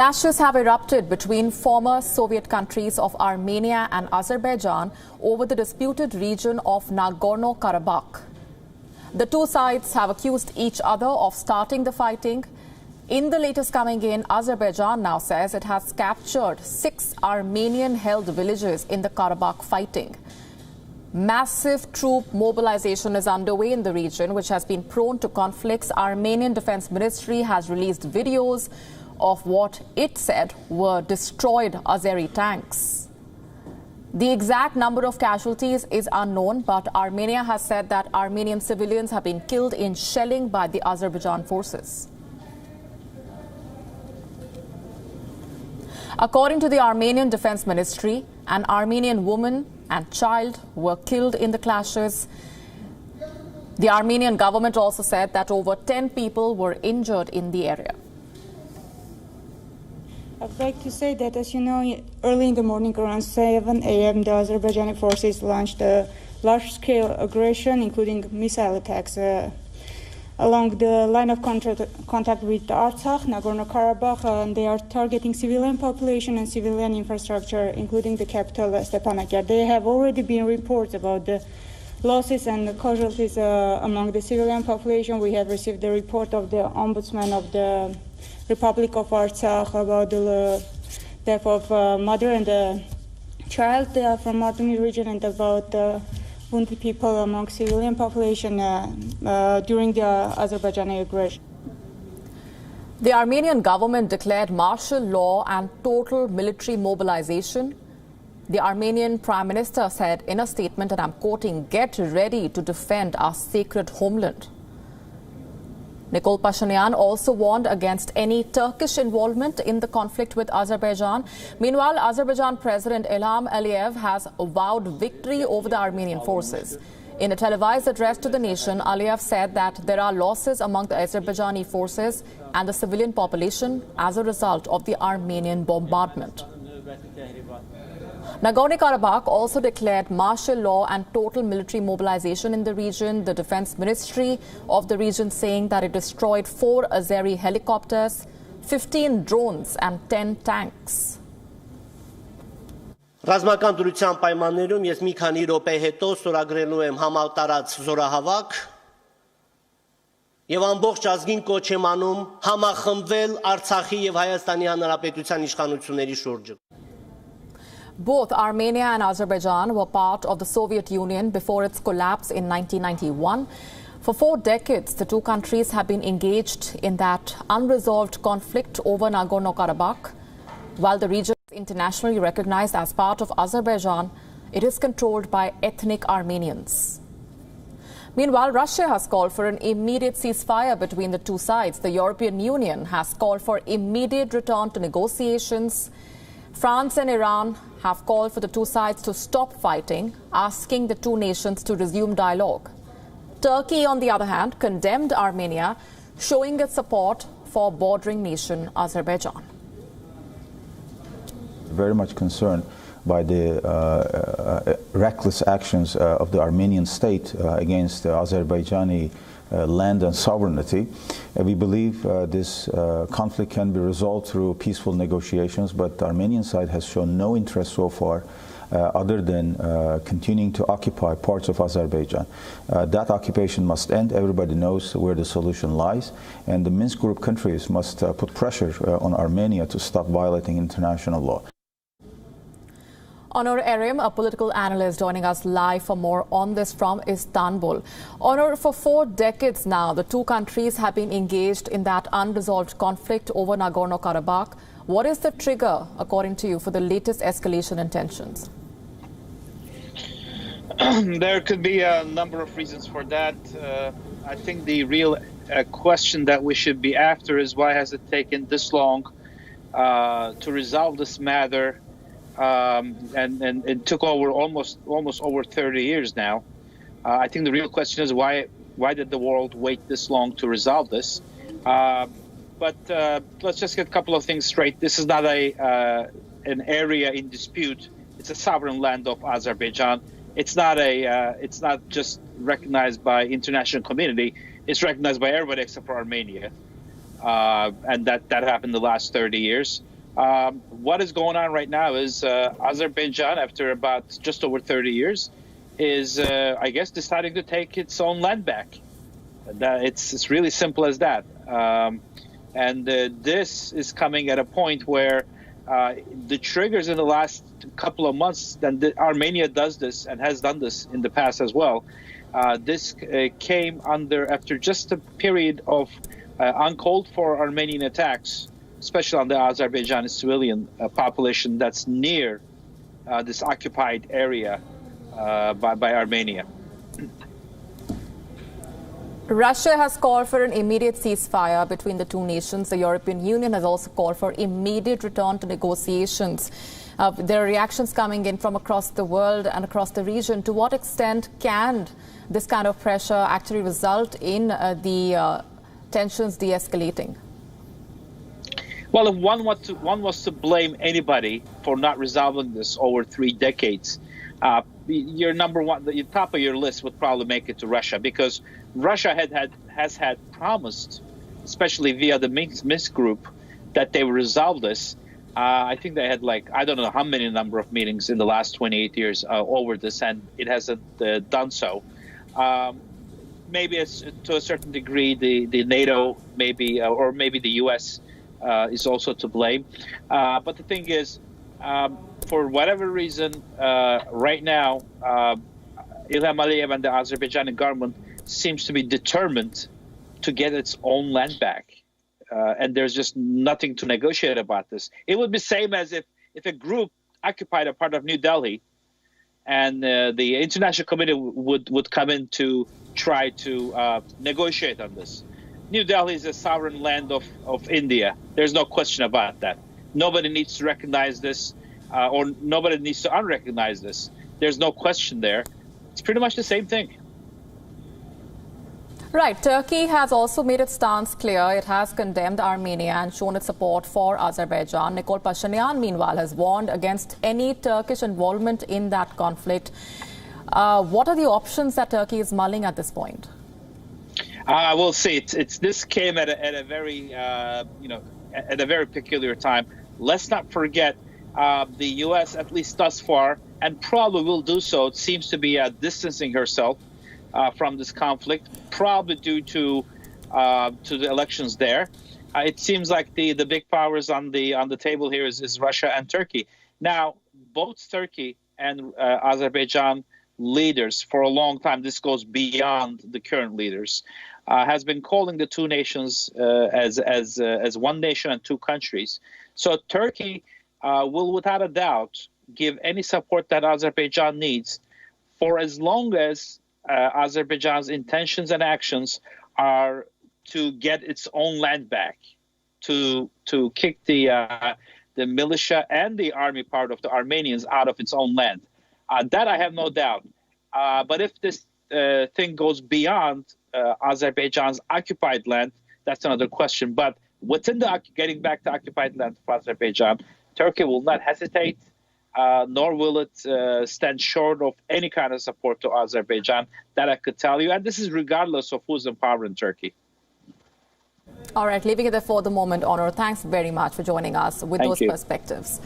Clashes have erupted between former Soviet countries of Armenia and Azerbaijan over the disputed region of Nagorno-Karabakh. The two sides have accused each other of starting the fighting. In the latest coming in, Azerbaijan now says it has captured 6 Armenian-held villages in the Karabakh fighting. Massive troop mobilization is underway in the region, which has been prone to conflicts. Armenian Defense Ministry has released videos of what it said were destroyed Azeri tanks. The exact number of casualties is unknown, but Armenia has said that Armenian civilians have been killed in shelling by the Azerbaijan forces. According to the Armenian Defense Ministry, an Armenian woman and child were killed in the clashes. The Armenian government also said that over 10 people were injured in the area. I'd like to say that, as you know, early in the morning, around 7 a.m., the Azerbaijani forces launched a large-scale aggression, including missile attacks, along the line of contact with Artsakh, Nagorno-Karabakh, and they are targeting civilian population and civilian infrastructure, including the capital, Stepanakert. There have already been reports about the losses and the casualties among the civilian population. We have received the report of the Ombudsman of the Republic of Artsakh about the death of mother and the child from Armenia region, and about wounded people among civilian population during the Azerbaijani aggression. The Armenian government declared martial law and total military mobilization. The Armenian Prime Minister said in a statement, and I'm quoting, "Get ready to defend our sacred homeland." Nikol Pashinyan also warned against any Turkish involvement in the conflict with Azerbaijan. Meanwhile, Azerbaijan President Ilham Aliyev has vowed victory over the Armenian forces. In a televised address to the nation, Aliyev said that there are losses among the Azerbaijani forces and the civilian population as a result of the Armenian bombardment. Nagorno-Karabakh also declared martial law and total military mobilization in the region. The Defense Ministry of the region saying that it destroyed 4 Azeri helicopters, 15 drones and 10 tanks. Ռազմական դրության պայմաններում ես մի քանի րոպե հետո ստորագրելու եմ համատարած զորահավաք եւ ամբողջ ազգին կոչ եմ անում համախմբվել Արցախի եւ Հայաստանի Հանրապետության իշխանությունների շուրջը. Both Armenia and Azerbaijan were part of the Soviet Union before its collapse in 1991. For 4 decades, the two countries have been engaged in that unresolved conflict over Nagorno-Karabakh. While the region is internationally recognized as part of Azerbaijan, it is controlled by ethnic Armenians. Meanwhile, Russia has called for an immediate ceasefire between the two sides. The European Union has called for immediate return to negotiations. France and Iran have called for the two sides to stop fighting, asking the two nations to resume dialogue. Turkey, on the other hand, condemned Armenia, showing its support for bordering nation Azerbaijan. Very much concerned by the reckless actions of the Armenian state against Azerbaijani land and sovereignty. We believe this conflict can be resolved through peaceful negotiations, but the Armenian side has shown no interest so far other than continuing to occupy parts of Azerbaijan. That occupation must end. Everybody knows where the solution lies, and the Minsk group countries must put pressure on Armenia to stop violating international law. Onur Erim, a political analyst, joining us live for more on this from Istanbul. Onur, for 4 decades now, the two countries have been engaged in that unresolved conflict over Nagorno-Karabakh. What is the trigger, according to you, for the latest escalation in tensions? There could be a number of reasons for that. I think the real question that we should be after is why has it taken this long to resolve this matter? And it took over almost over 30 years now. I think the real question is why did the world wait this long to resolve this? But let's just get a couple of things straight. This is not an area in dispute. It's a sovereign land of Azerbaijan. It's not just recognized by international community. It's recognized by everybody except for Armenia, and that happened the last 30 years. What is going on right now is Azerbaijan, after about just over 30 years, is, I guess, deciding to take its own land back. It's really simple as that. And this is coming at a point where the triggers in the last couple of months, then Armenia does this and has done this in the past as well. This came after just a period of uncalled for Armenian attacks, especially on the Azerbaijani civilian population that's near this occupied area by Armenia. Russia has called for an immediate ceasefire between the two nations. The European Union has also called for immediate return to negotiations. There are reactions coming in from across the world and across the region. To what extent can this kind of pressure actually result in the tensions de-escalating? Well, if one was to blame anybody for not resolving this over 3 decades, your number one, the top of your list would probably make it to Russia, because Russia has had promised, especially via the Minsk group, that they would resolve this. I think they had I don't know how many number of meetings in the last 28 years over this, and it hasn't done so. Maybe to a certain degree, the NATO maybe, or maybe the U.S. Is also to blame. But the thing is, for whatever reason, right now, Ilham Aliyev and the Azerbaijani government seems to be determined to get its own land back. And there's just nothing to negotiate about this. It would be the same as if a group occupied a part of New Delhi and the international committee would come in to try to negotiate on this. New Delhi is a sovereign land of India. There's no question about that. Nobody needs to recognize this, or nobody needs to unrecognize this. There's no question there. It's pretty much the same thing. Right. Turkey has also made its stance clear. It has condemned Armenia and shown its support for Azerbaijan. Nikol Pashinyan, meanwhile, has warned against any Turkish involvement in that conflict. What are the options that Turkey is mulling at this point? We'll see. This came at a very at a very peculiar time. Let's not forget the U.S. at least thus far, and probably will do so. It seems to be distancing herself from this conflict, probably due to the elections there. It seems like the big powers on the table here is Russia and Turkey. Now, both Turkey and Azerbaijan leaders for a long time, this goes beyond the current leaders, has been calling the two nations as one nation and two countries. So Turkey will, without a doubt, give any support that Azerbaijan needs for as long as Azerbaijan's intentions and actions are to get its own land back, to kick the militia and the army part of the Armenians out of its own land. That I have no doubt. But if this thing goes beyond Azerbaijan's occupied land, that's another question. But within getting back to occupied land of Azerbaijan, Turkey will not hesitate, nor will it stand short of any kind of support to Azerbaijan. That I could tell you. And this is regardless of who's in power in Turkey. All right, leaving it there for the moment, Onur. Thanks very much for joining us with those you. perspectives.